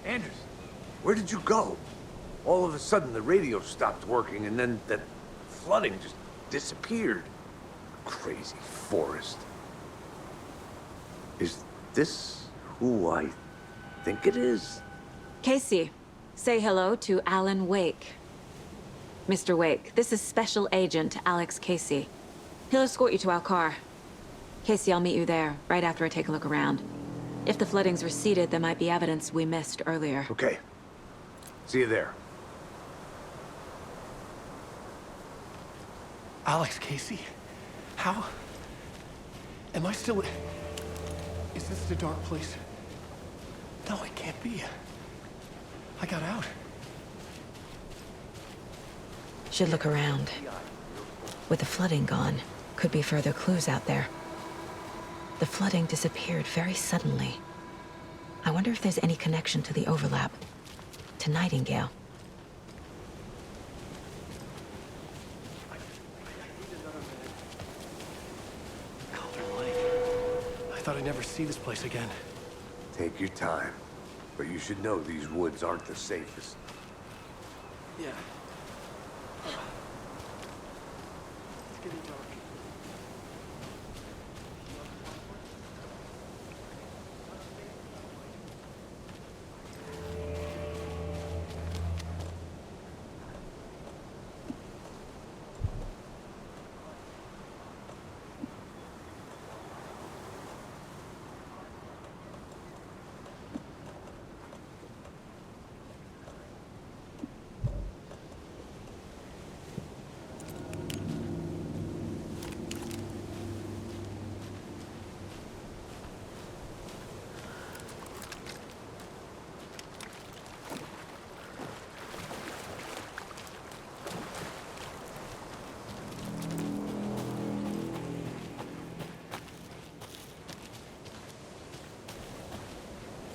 Anders, where did you go? All of a sudden, the radio stopped working, and then that flooding just disappeared. Crazy forest. Is this who I think it is? Casey, say hello to Alan Wake. Mr. Wake, this is Special Agent Alex Casey. He'll escort you to our car. Casey, I'll meet you there, right after I take a look around. If the flooding's receded, there might be evidence we missed earlier. Okay. See you there. Alex Casey? How? Am I still... Is this the dark place? No, it can't be. I got out. Should look around. With the flooding gone, could be further clues out there. The flooding disappeared very suddenly. I wonder if there's any connection to the overlap. To Nightingale. Cauldron Lake. I thought I'd never see this place again. Take your time. But you should know these woods aren't the safest. Yeah. It's getting dark.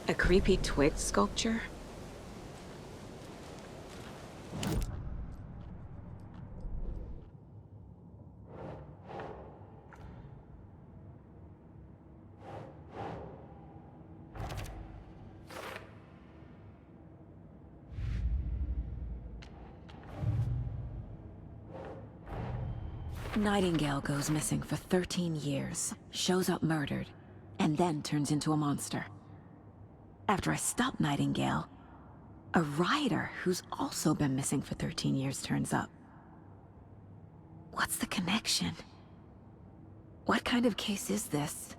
A creepy twig sculpture? Nightingale goes missing for 13 years, shows up murdered, and then turns into a monster. After I stop Nightingale, a rider who's also been missing for 13 years turns up. What's the connection? What kind of case is this?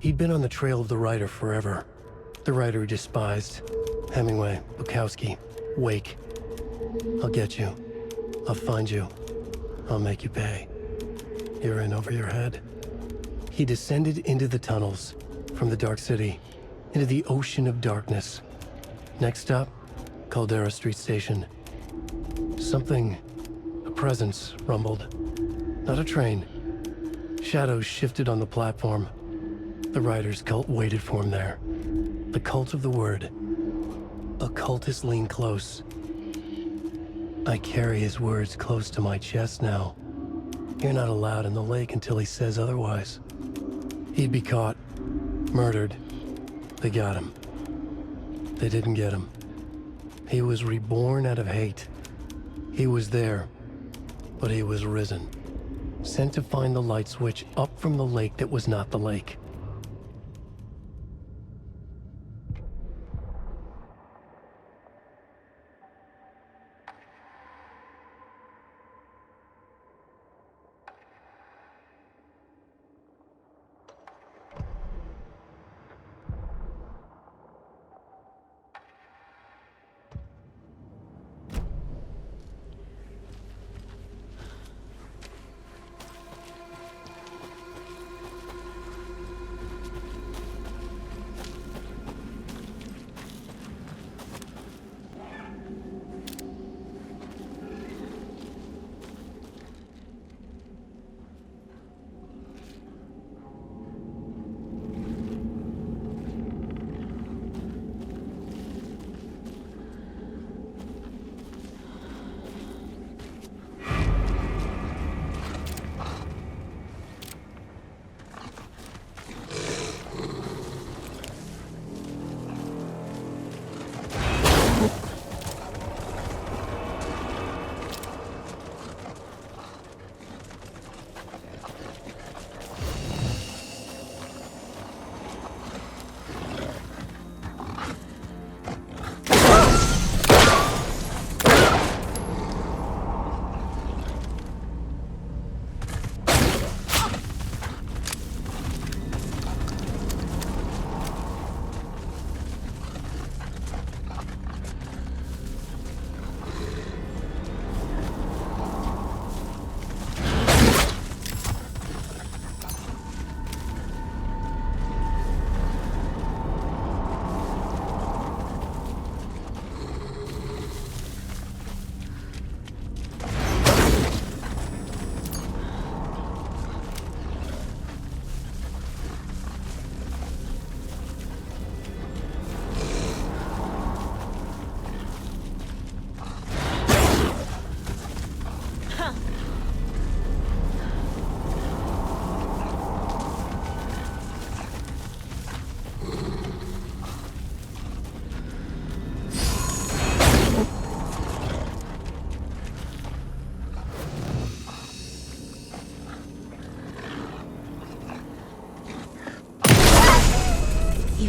He'd been on the trail of the writer forever. The writer he despised. Hemingway, Bukowski, Wake. I'll get you. I'll find you. I'll make you pay. You're in over your head. He descended into the tunnels, from the Dark City, into the ocean of darkness. Next stop, Caldera Street Station. Something, a presence, rumbled. Not a train. Shadows shifted on the platform. The writer's cult waited for him there. The cult of the word. Occultists lean close. I carry his words close to my chest now. You're not allowed in the lake until he says otherwise. He'd be caught, murdered. They got him. They didn't get him. He was reborn out of hate. He was there, but he was risen. Sent to find the light switch up from the lake that was not the lake.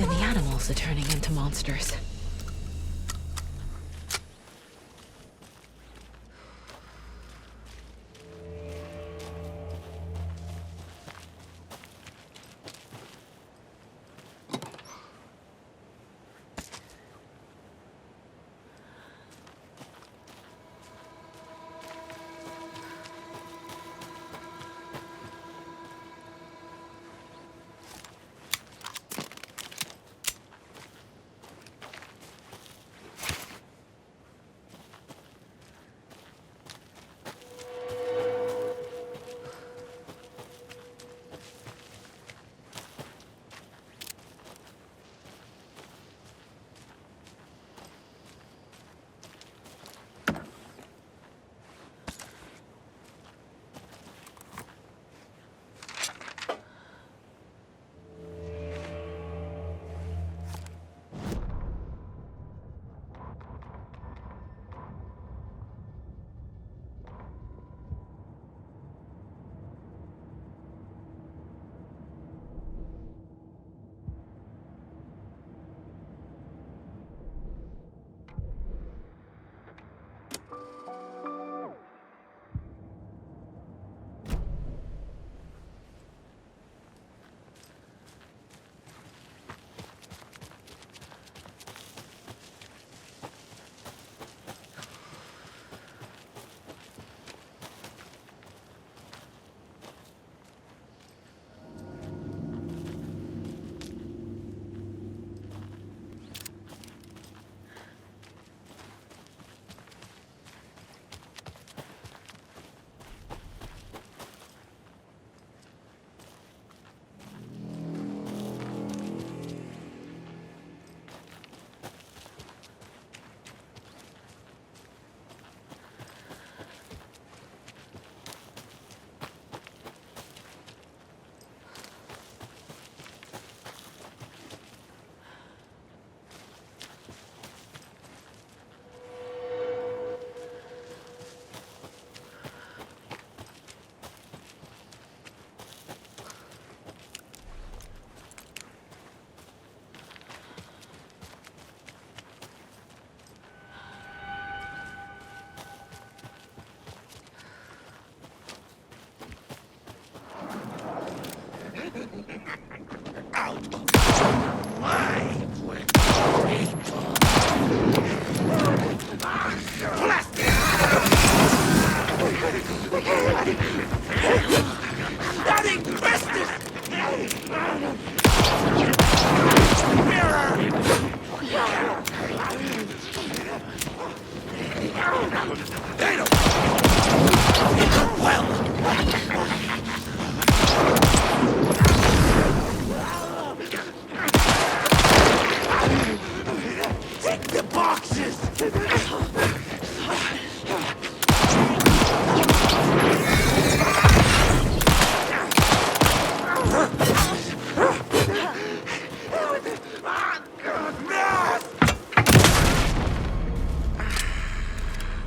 Even the animals are turning into monsters.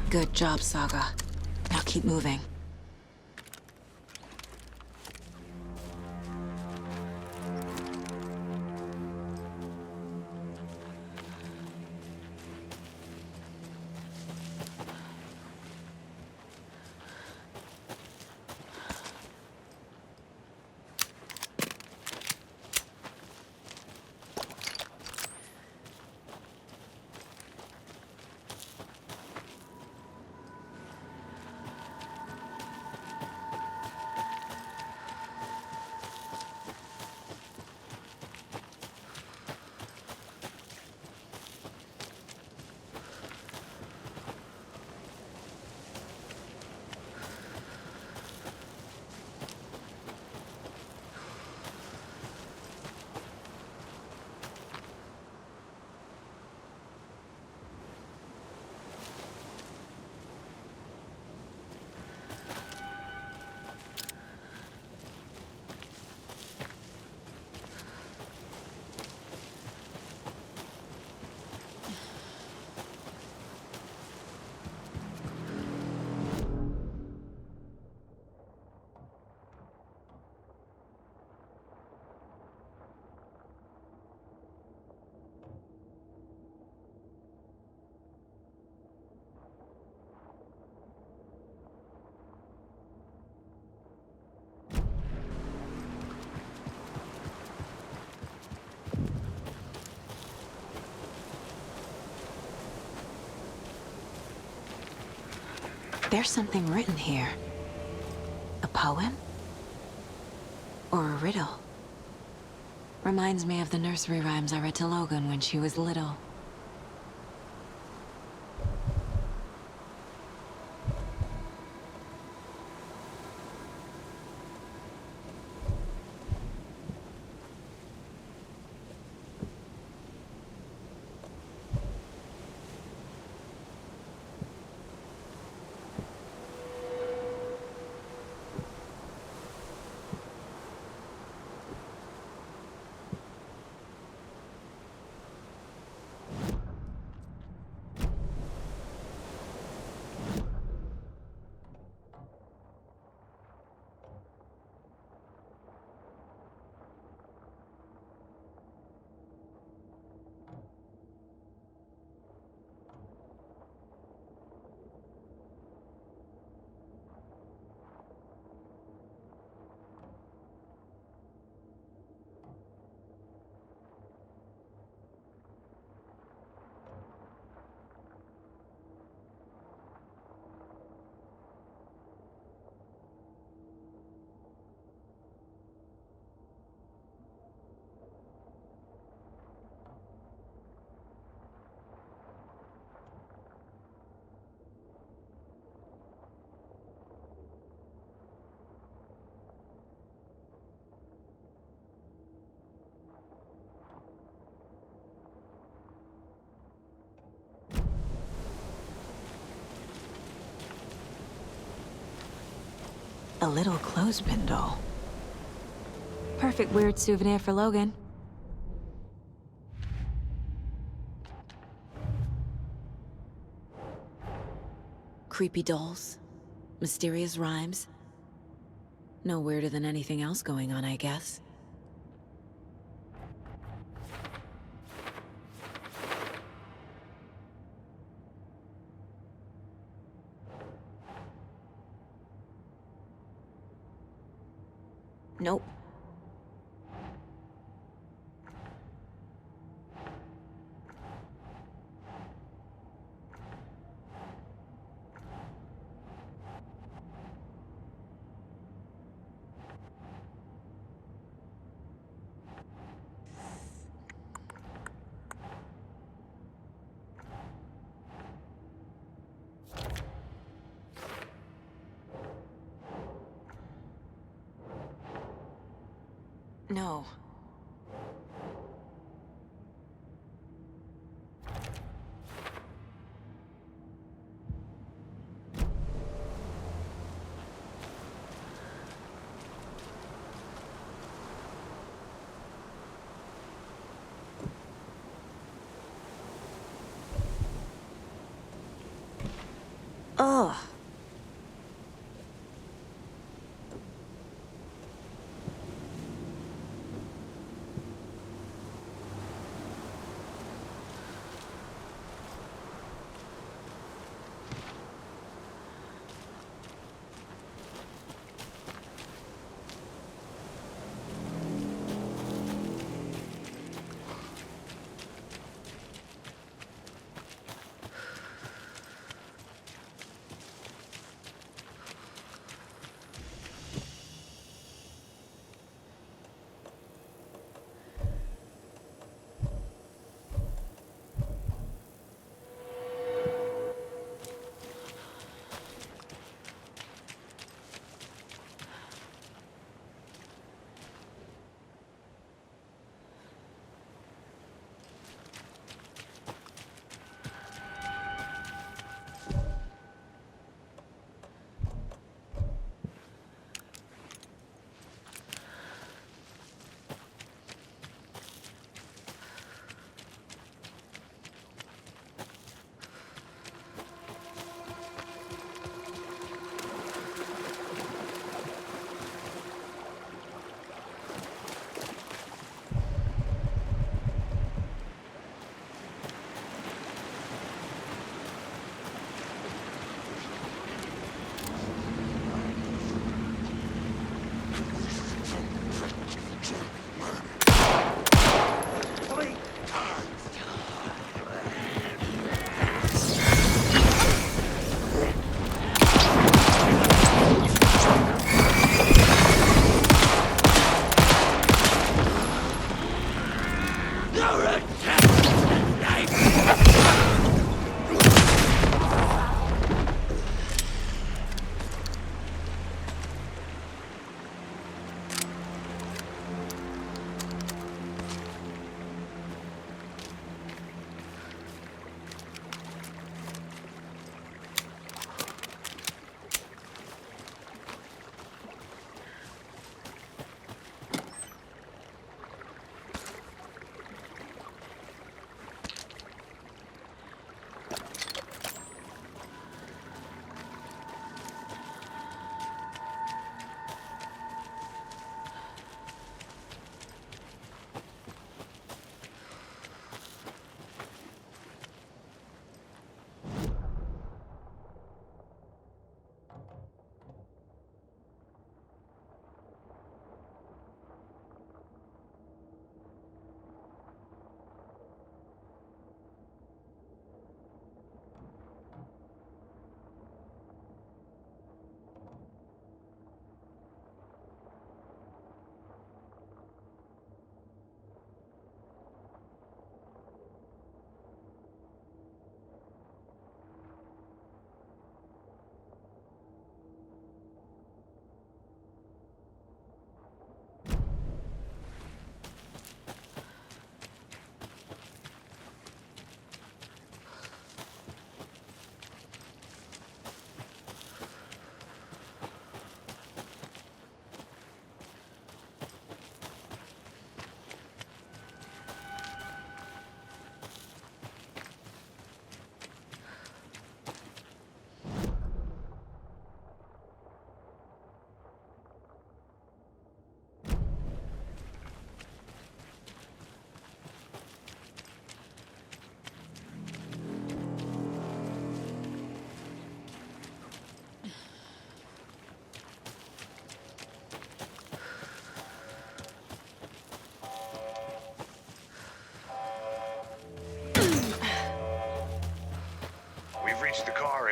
Good job, Saga. Now keep moving. There's something written here. A poem? Or a riddle? Reminds me of the nursery rhymes I read to Logan when she was little. A little clothespin doll. Perfect weird souvenir for Logan. Creepy dolls. Mysterious rhymes. No weirder than anything else going on, I guess. Nope. No. Ugh.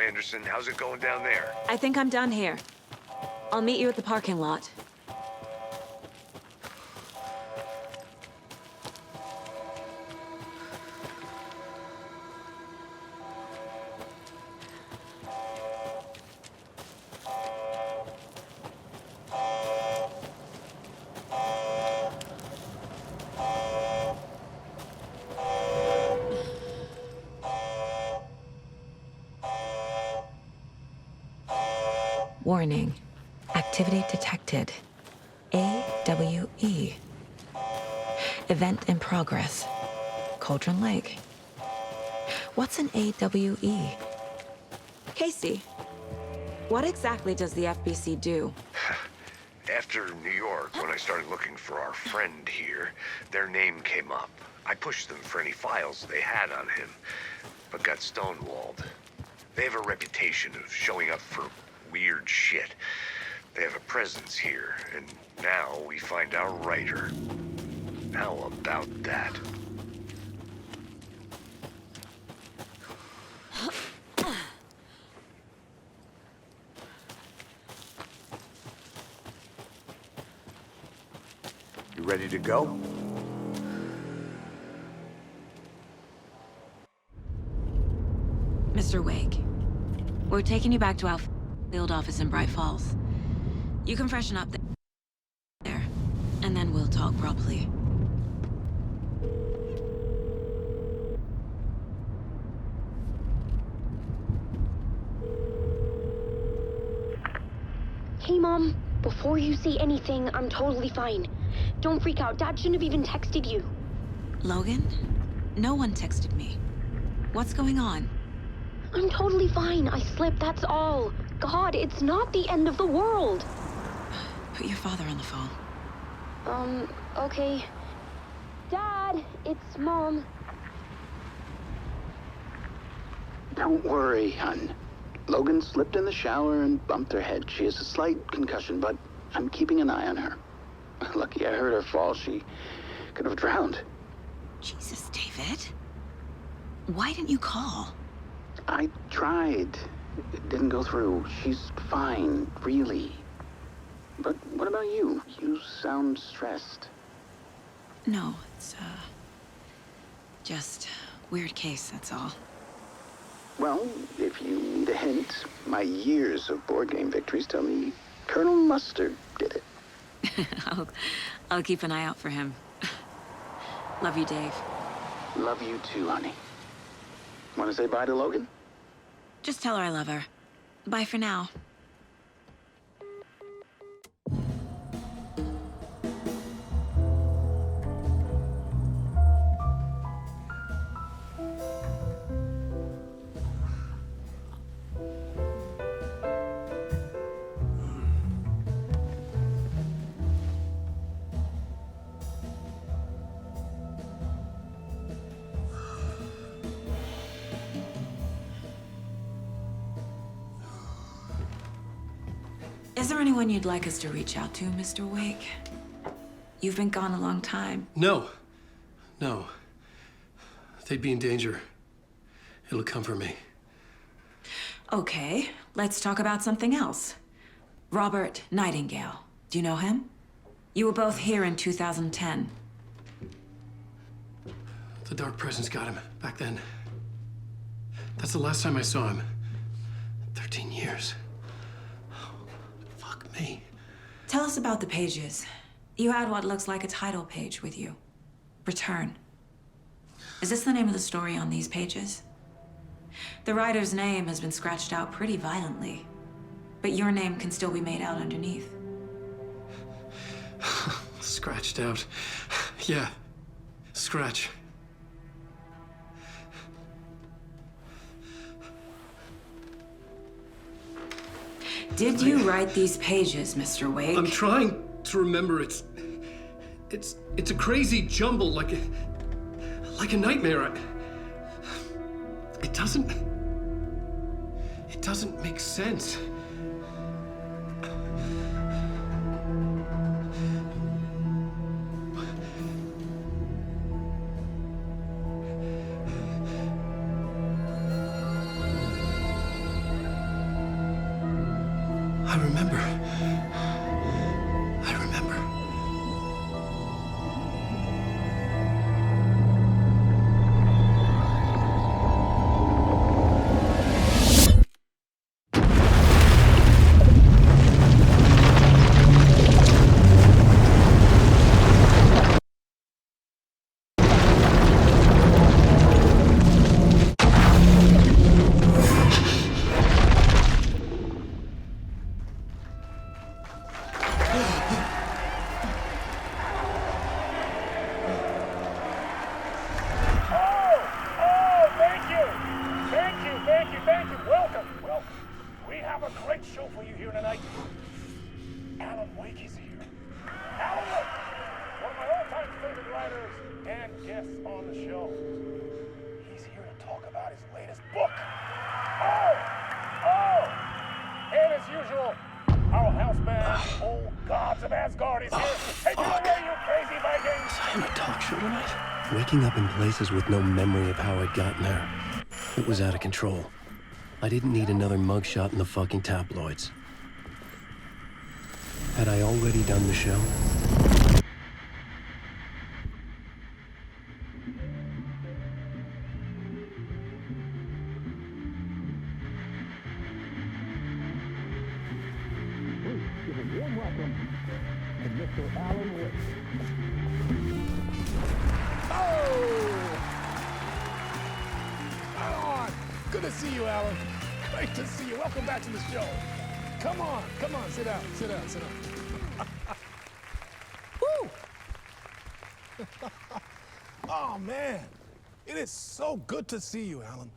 Anderson. How's it going down there? I think I'm done here. I'll meet you at the parking lot. Warning. Activity detected. AWE. Event in progress. Cauldron Lake. What's an AWE? Casey, what exactly does the FBC do? After New York, when I started looking for our friend here, their name came up. I pushed them for any files they had on him, but got stonewalled. They have a reputation of showing up for weird shit. They have a presence here, and now we find our writer. How about that? You ready to go? Mr. Wake, we're taking you back to our field office in Bright Falls. You can freshen up there, and then we'll talk properly. Hey, Mom. Before you say anything, I'm totally fine. Don't freak out. Dad shouldn't have even texted you. Logan? No one texted me. What's going on? I'm totally fine. I slipped, that's all. God, it's not the end of the world. Put your father on the phone. Okay. Dad, it's Mom. Don't worry, hon. Logan slipped in the shower and bumped her head. She has a slight concussion, but I'm keeping an eye on her. Lucky I heard her fall. She could have drowned. Jesus, David. Why didn't you call? I tried. It didn't go through. She's fine, really. But what about you? You sound stressed. No, it's, just weird case, that's all. Well, if you need a hint, my years of board game victories tell me Colonel Mustard did it. I'll keep an eye out for him. Love you, Dave. Love you too, honey. Want to say bye to Logan? Just tell her I love her. Bye for now. Is there anyone you'd like us to reach out to, Mr. Wake? You've been gone a long time. No. They'd be in danger. It'll come for me. Okay, let's talk about something else. Robert Nightingale. Do you know him? You were both here in 2010. The Dark Presence got him back then. That's the last time I saw him. 13 years. Fuck me. Tell us about the pages. You had what looks like a title page with you. Return. Is this the name of the story on these pages? The writer's name has been scratched out pretty violently, but your name can still be made out underneath. Scratched out. Yeah. Scratch. Did you write these pages, Mr. Wake? I'm trying to remember. It's a crazy jumble, like a nightmare. It doesn't make sense. gods of Asgard is here. Take it away, you crazy Vikings! Was I on a talk show tonight? Waking up in places with no memory of how I'd gotten there. It was out of control. I didn't need another mugshot in the fucking tabloids. Had I already done the show? Give a warm welcome to Mr. Alan Wake. Oh! Alan! Good to see you, Alan. Great to see you. Welcome back to the show. Come on, sit down. Woo! Oh, man. It is so good to see you, Alan.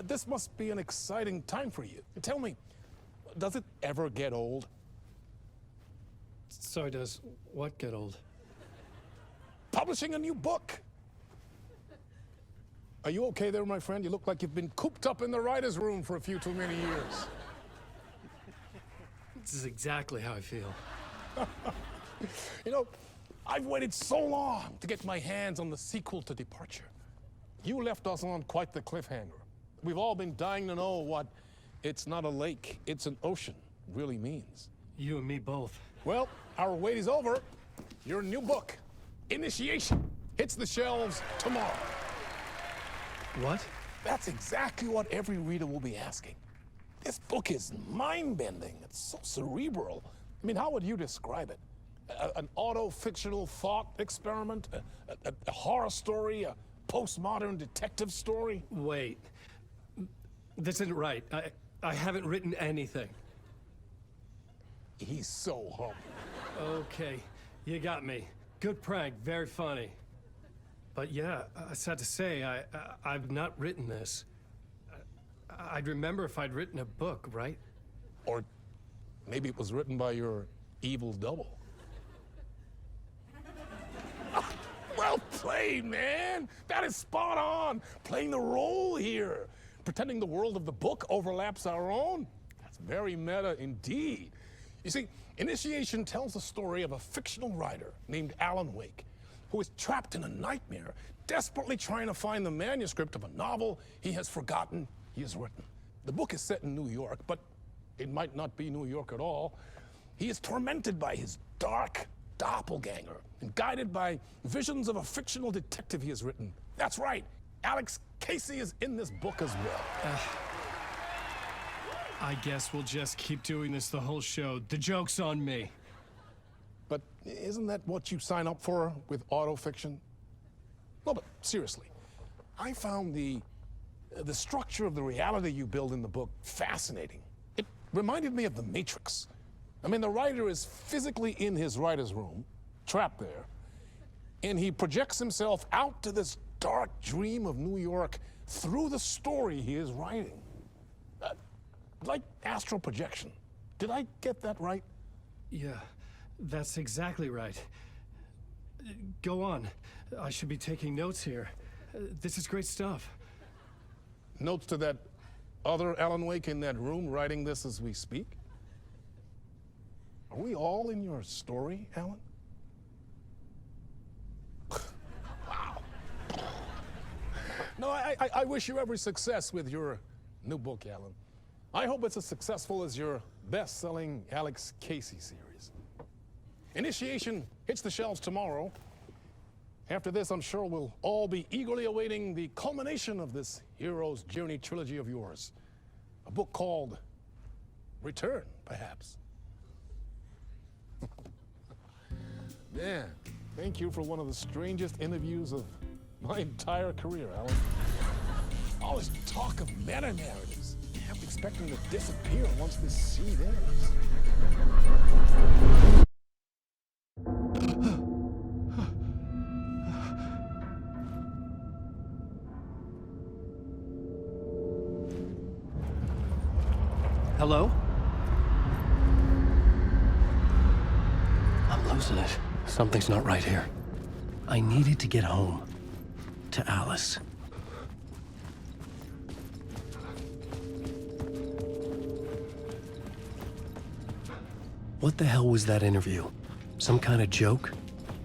This must be an exciting time for you. Tell me, does it ever get old? Sorry, does what get old? Publishing a new book. Are you okay there, my friend? You look like you've been cooped up in the writer's room for a few too many years. This is exactly how I feel. You know, I've waited so long to get my hands on the sequel to Departure. You left us on quite the cliffhanger. We've all been dying to know what "it's not a lake, it's an ocean" really means. You and me both. Well, our wait is over. Your new book, Initiation, hits the shelves tomorrow. What? That's exactly what every reader will be asking. This book is mind-bending. It's so cerebral. I mean, how would you describe it? An auto-fictional thought experiment? A horror story? A postmodern detective story? Wait. This isn't right. I haven't written anything. He's so humble. Okay, you got me. Good prank, very funny. But yeah, sad to say, I've not written this. I'd remember if I'd written a book, right? Or maybe it was written by your evil double. Well played, man. That is spot on. Playing the role here. Pretending the world of the book overlaps our own. That's very meta indeed. You see, Initiation tells the story of a fictional writer named Alan Wake, who is trapped in a nightmare, desperately trying to find the manuscript of a novel he has forgotten he has written. The book is set in New York, but it might not be New York at all. He is tormented by his dark doppelganger and guided by visions of a fictional detective he has written. That's right, Alex Casey is in this book as well. I guess we'll just keep doing this the whole show. The joke's on me. But isn't that what you sign up for with autofiction? No, but seriously, I found the structure of the reality you build in the book fascinating. It reminded me of The Matrix. I mean, the writer is physically in his writer's room, trapped there, and he projects himself out to this dark dream of New York through the story he is writing. Like astral projection. Did I get that right? Yeah, that's exactly right. Go on. I should be taking notes here. This is great stuff. Notes to that other Alan Wake in that room writing this as we speak? Are we all in your story, Alan? Wow. No, I wish you every success with your new book, Alan. I hope it's as successful as your best-selling Alex Casey series. Initiation hits the shelves tomorrow. After this, I'm sure we'll all be eagerly awaiting the culmination of this hero's journey trilogy of yours. A book called Return, perhaps. Man, thank you for one of the strangest interviews of my entire career, Alan. All this talk of meta-narratives. I'm expecting to disappear once this scene ends. Hello? I'm losing it. Something's not right here. I needed to get home. To Alice. What the hell was that interview? Some kind of joke?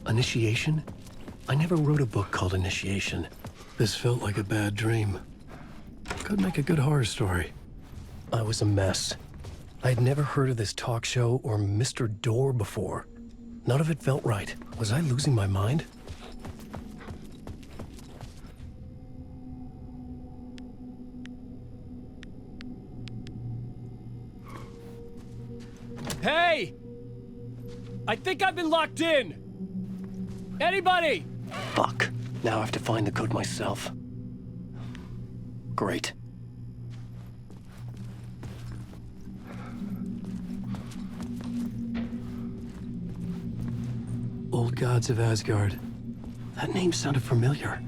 Initiation? I never wrote a book called Initiation. This felt like a bad dream. Could make a good horror story. I was a mess. I'd never heard of this talk show or Mr. Door before. None of it felt right. Was I losing my mind? Hey! I think I've been locked in! Anybody? Fuck. Now I have to find the code myself. Great. Old Gods of Asgard. That name sounded familiar.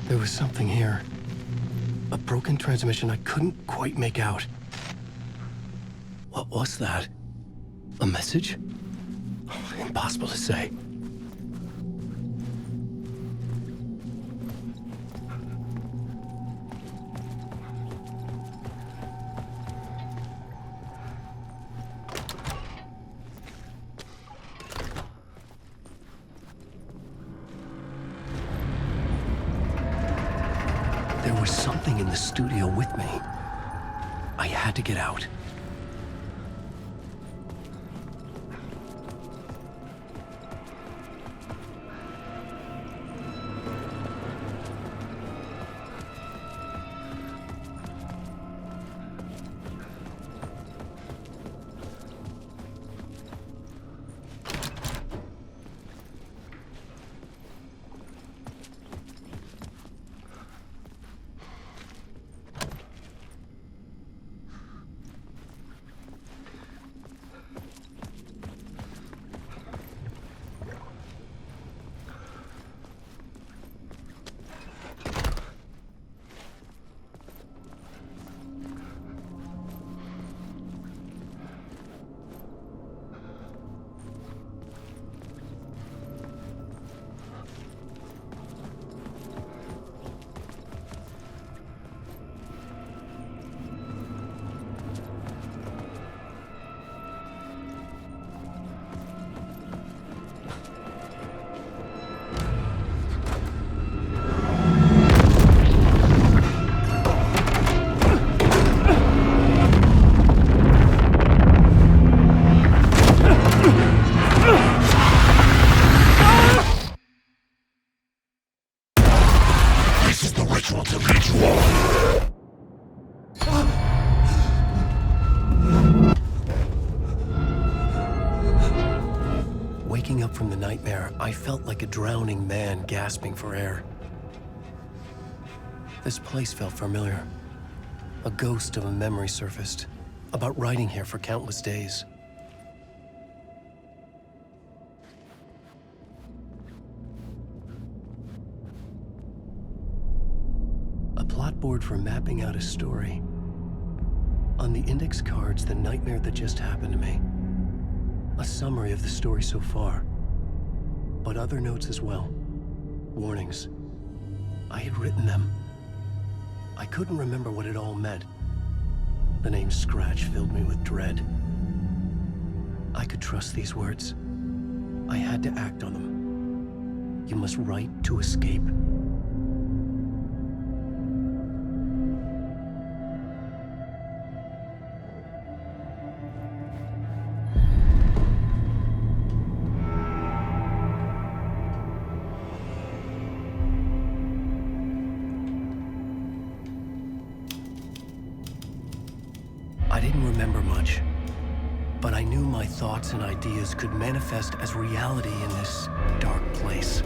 There was something here. A broken transmission I couldn't quite make out. What was that? A message? Impossible to say. There was something in the studio with me. I had to get out. Waking up from the nightmare, I felt like a drowning man gasping for air. This place felt familiar. A ghost of a memory surfaced, about riding here for countless days. A plot board for mapping out a story. On the index cards, the nightmare that just happened to me. A summary of the story so far, but other notes as well. Warnings. I had written them. I couldn't remember what it all meant. The name Scratch filled me with dread. I could trust these words. I had to act on them. You must write to escape. I didn't remember much, but I knew my thoughts and ideas could manifest as reality in this dark place.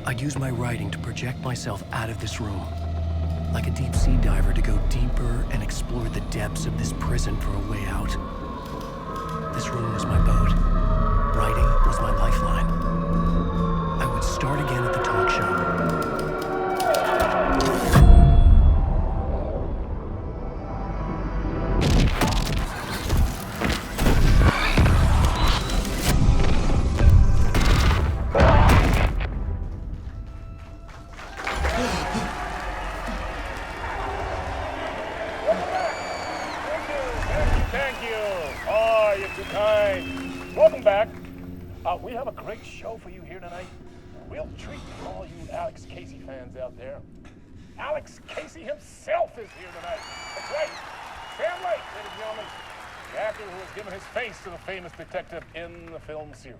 I'd use my writing to project myself out of this room, like a deep sea diver to go deeper and explore the depths of this prison for a way out. This room was my boat. Writing was my lifeline. I would start again at the talk show. Welcome back. We have a great show for you here tonight. A real treat for all you Alex Casey fans out there. Alex Casey himself is here tonight. That's right. Sam Lake, ladies and gentlemen. The actor who has given his face to the famous detective in the film series.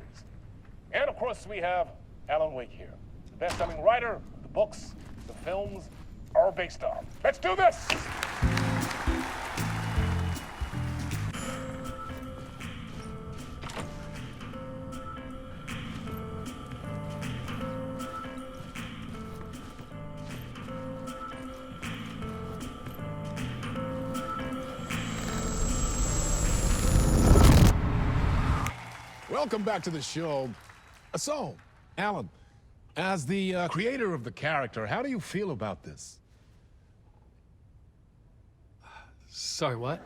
And of course, we have Alan Wake here. The best-selling writer the books the films are based on. Let's do this! Welcome back to the show. So, Alan, as the creator of the character, how do you feel about this? Sorry, what?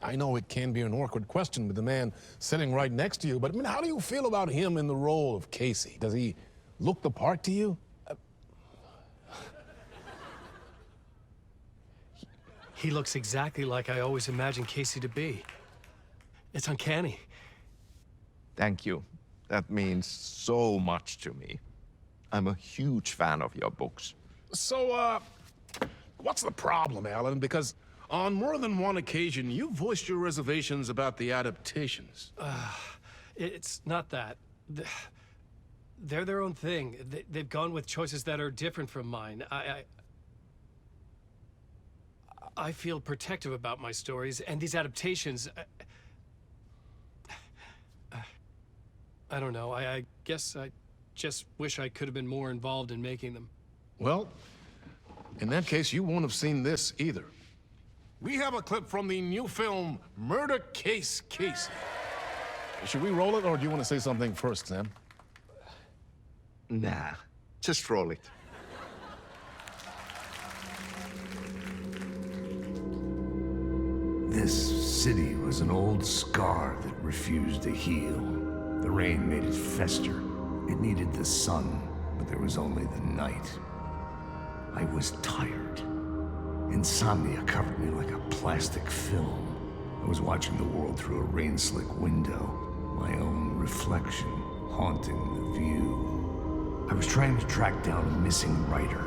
I know it can be an awkward question with the man sitting right next to you, but I mean, how do you feel about him in the role of Casey? Does he look the part to you? He looks exactly like I always imagined Casey to be. It's uncanny. Thank you. That means so much to me. I'm a huge fan of your books. So, what's the problem, Alan? Because on more than one occasion, you voiced your reservations about the adaptations. It's not that. They're their own thing. They've gone with choices that are different from mine. I feel protective about my stories, and these adaptations... I don't know. I guess I just wish I could have been more involved in making them. Well, in that case, you won't have seen this either. We have a clip from the new film, Murder Case Casey. Should we roll it, or do you want to say something first, Sam? Nah, just roll it. This city was an old scar that refused to heal. The rain made it fester. It needed the sun, but there was only the night. I was tired. Insomnia covered me like a plastic film. I was watching the world through a rain-slick window, my own reflection haunting the view. I was trying to track down a missing writer.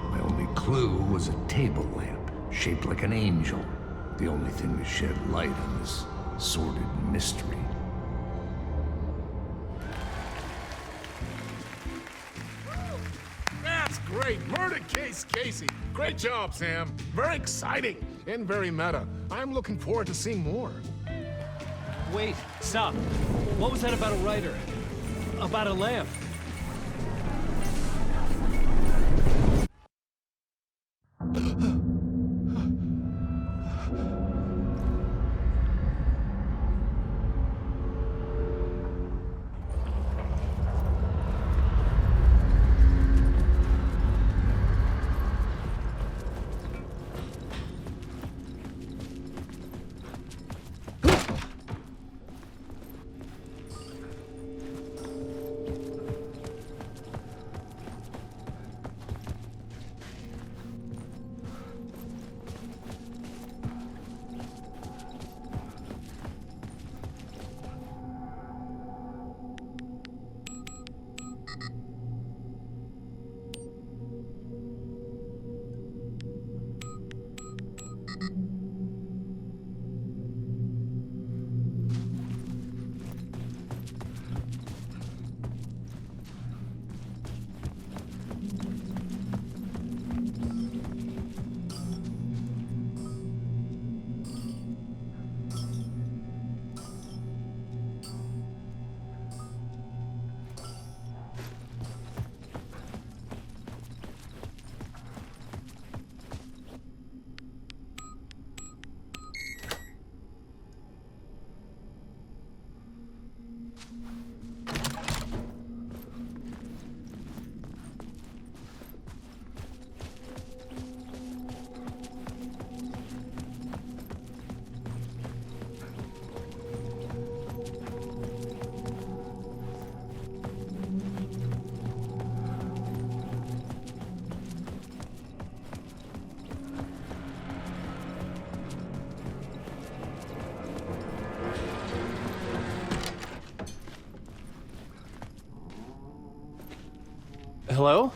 My only clue was a table lamp, shaped like an angel. The only thing to shed light on this sordid mystery. That's great. Murder Case Casey. Great job, Sam. Very exciting and very meta. I'm looking forward to seeing more. Wait, stop. What was that about a writer? About a lamp? Hello?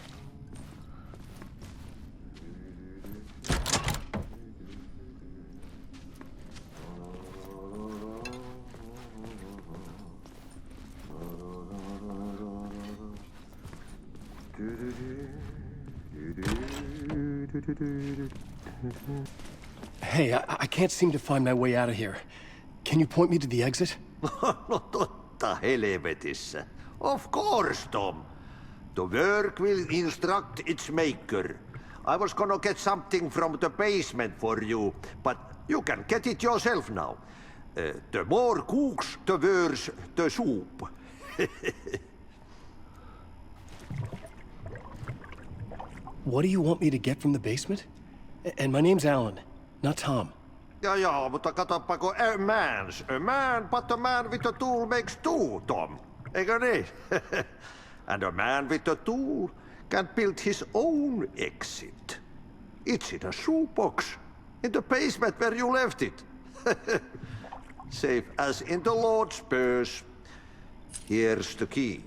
Hey, I can't seem to find my way out of here. Can you point me to the exit? No totta helvetissä. Of course, Tom. The work will instruct its maker. I was gonna get something from the basement for you, but you can get it yourself now. The more cooks, the worse the soup. What do you want me to get from the basement? And my name's Alan, not Tom. Ja, mutta katoppa kun a man, but a man with a tool makes two, Tom. Eikö niin? And a man with a tool can build his own exit. It's in a shoebox, in the basement where you left it. Safe as in the Lord's purse. Here's the key.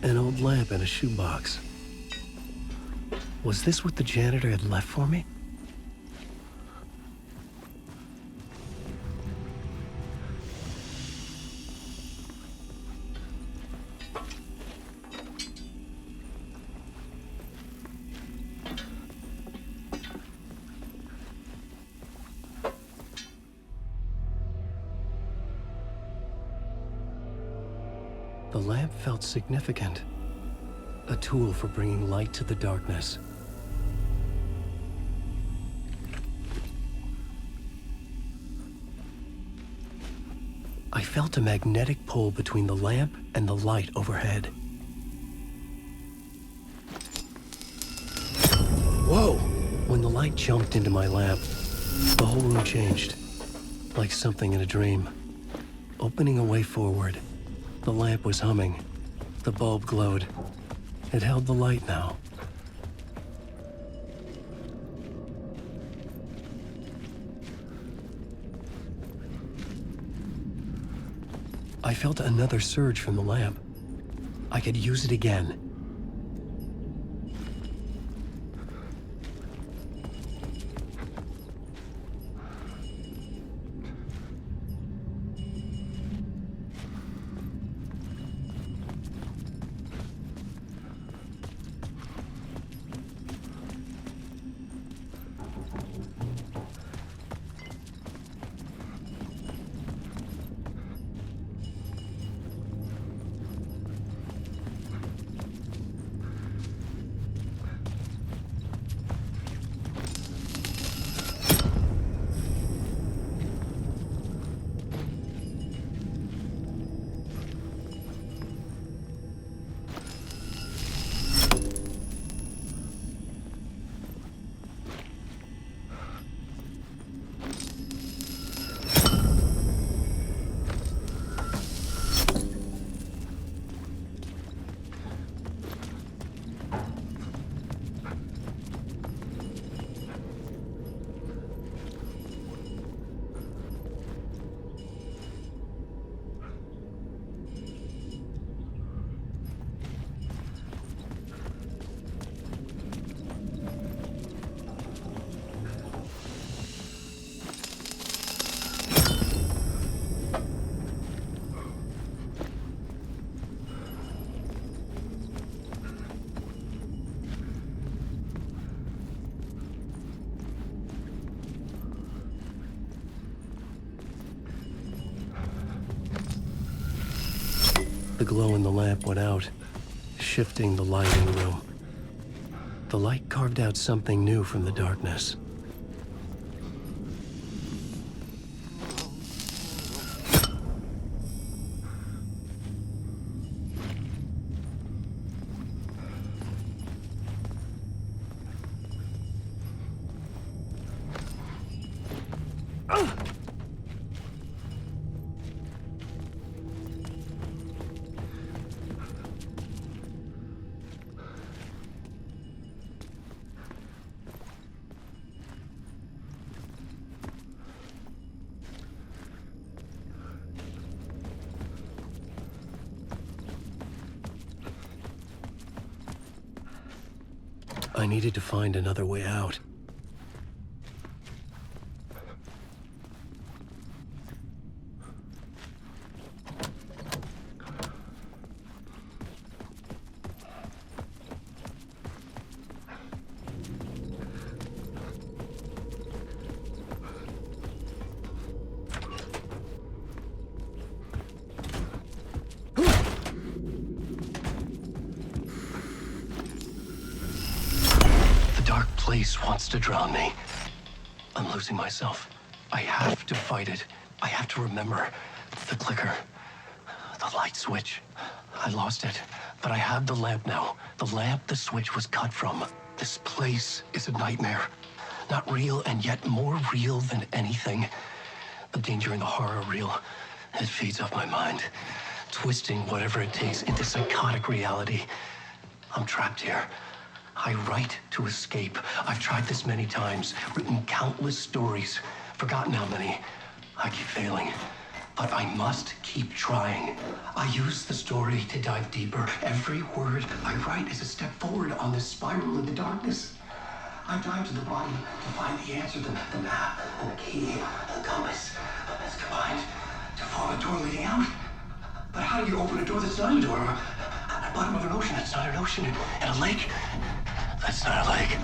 An old lamp in a shoebox. Was this what the janitor had left for me? The lamp felt significant. A tool for bringing light to the darkness. I felt a magnetic pull between the lamp and the light overhead. Whoa! When the light jumped into my lamp, the whole room changed. Like something in a dream. Opening a way forward. The lamp was humming. The bulb glowed. It held the light now. I felt another surge from the lamp. I could use it again. The glow in the lamp went out, shifting the light in the room. The light carved out something new from the darkness. I needed to find another way out. Place wants to drown me. I'm losing myself. I have to fight it. I have to remember the clicker, the light switch. I lost it, but I have the lamp now. The lamp the switch was cut from. This place is a nightmare. Not real, and yet more real than anything. The danger and the horror are real. It feeds off my mind, twisting whatever it takes into psychotic reality. I'm trapped here. I write to escape. I've tried this many times, written countless stories, forgotten how many. I keep failing, but I must keep trying. I use the story to dive deeper. Every word I write is a step forward on this spiral in the darkness. I dive to the bottom to find the answer, the map, and the key, and the compass. It's combined to form a door leading out. But how do you open a door that's not a door? At the bottom of an ocean that's not an ocean, and a lake that's not a lake.